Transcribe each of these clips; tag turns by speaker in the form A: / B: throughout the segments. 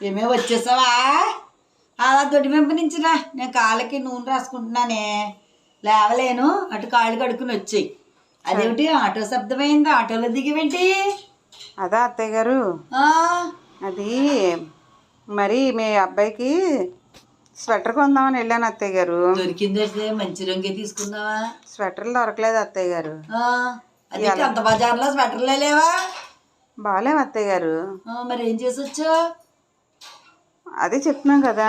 A: ఏమే వచ్చేసావా? అలా దొడ్డి పెంపనించిరా, నేను కాళ్ళకి నూనె రాసుకుంటున్నానే, లేవలేను, అటు కాళ్ళు కడుక్కుని వచ్చాయి. అదేమిటి ఆటో శబ్దమైంది? ఆటోలో దిగివేంటి?
B: అదా అత్తయ్య గారు, అది మరి మీ అబ్బాయికి స్వెటర్ కొందామని వెళ్ళాను అత్తయ్య గారు.
A: దొరికిందే, మంచి రంగే తీసుకుందావా?
B: స్వెటర్లు దొరకలేదు అత్తయ్య గారు.
A: అది అంత బజార్లో స్వెటర్లే లేవా?
B: బాగాలేవు అత్తయ్య గారు.
A: మరి ఏం చేసి వచ్చా?
B: అదే చెప్తున్నాం కదా,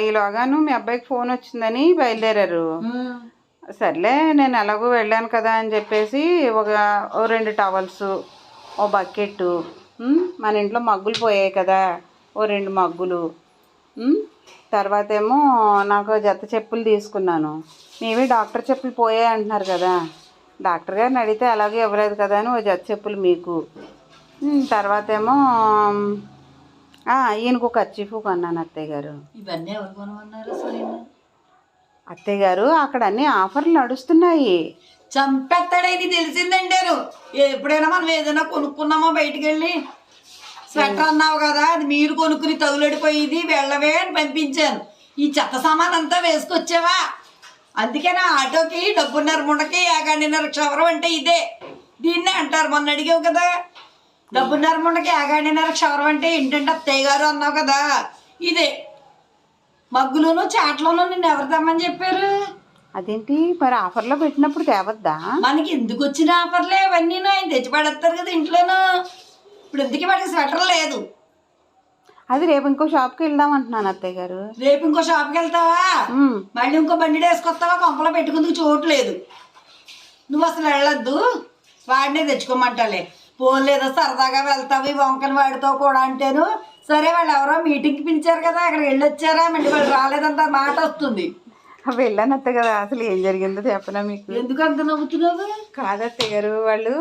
B: ఈలోగాను మీ అబ్బాయికి ఫోన్ వచ్చిందని బయలుదేరారు. సర్లే నేను ఎలాగో వెళ్ళాను కదా అని చెప్పేసి ఓ 2 టవల్స్, ఓ బకెట్, మన ఇంట్లో మగ్గులు పోయాయి కదా, ఓ 2 మగ్గులు, తర్వాత ఏమో నాకు జత చెప్పులు తీసుకున్నాను. మేమే డాక్టర్ చెప్పులు పోయాయి అంటున్నారు కదా, డాక్టర్ గారిని అడిగితే అలాగే ఇవ్వలేదు కదా అని ఓ జత చెప్పులు మీకు. తర్వాత ఏమో ఈయనకు ఖర్చీఫ్ కొన్నాను అత్తయ్య గారు.
A: ఇవన్నీ ఎవరు కొనమన్నారు?
B: అత్తయ్య గారు, అక్కడ అన్ని ఆఫర్లు నడుస్తున్నాయి.
A: చంపేస్తాడని తెలిసిందంటారు. ఎప్పుడైనా మనం ఏదైనా కొనుక్కున్నామో బయటికి వెళ్ళి, స్వెటర్ అన్నావు కదా, అది మీరు కొనుక్కుని తగులడిపోయింది వెళ్ళవే అని పంపించాను. ఈ చెత్త సామాన్ అంతా వేసుకొచ్చావా? అందుకే నా ఆటోకి 1.5 ముండకి 1.5 క్షవరం అంటే ఇదే, దీన్నే అంటారు. మొన్న అడిగావు కదా, 1.5 ముండకి 1.5 క్షవరం అంటే ఏంటంటే అత్తయ్య గారు అన్నావు కదా, ఇదే. మగ్గులోను చాట్లోనూ నిన్ను ఎవరు తెమ్మని చెప్పారు?
B: అదేంటి మరి ఆఫర్లో పెట్టినప్పుడు తేవద్దా?
A: మనకి ఎందుకు వచ్చిన ఆఫర్లే అవన్నీ, ఆయన తెచ్చి పడేస్తారు కదా ఇంట్లోనూ. ఇప్పుడు ఎందుకు వాడికి స్వెటర్ లేదు?
B: అది రేపు ఇంకో షాప్కి వెళ్దాం అంటున్నాను అత్తయ్య గారు.
A: రేపు ఇంకో షాప్కి వెళ్తావా? మళ్ళీ ఇంకో బండి వేసుకొస్తావా? కొంపలో పెట్టుకుందుకు చూడట్లేదు. నువ్వు అసలు వెళ్ళొద్దు, వాడినే తెచ్చుకోమంటాలే. ఫోన్ లేదా సరదాగా వెళ్తావు ఈ వంకని వాడితో కూడా అంటేను. సరే, వాళ్ళు ఎవరో మీటింగ్కి పిలిచారు కదా, అక్కడికి వెళ్ళొచ్చారా, మళ్ళీ వాళ్ళు రాలేదంత మాట వస్తుంది.
B: వెళ్ళాను అత్తయ్య కదా, అసలు ఏం జరిగిందో చెప్పనా మీకు?
A: ఎందుకు అంత నవ్వుతున్నావు?
B: కాదు అత్తయ్య గారు, వాళ్ళు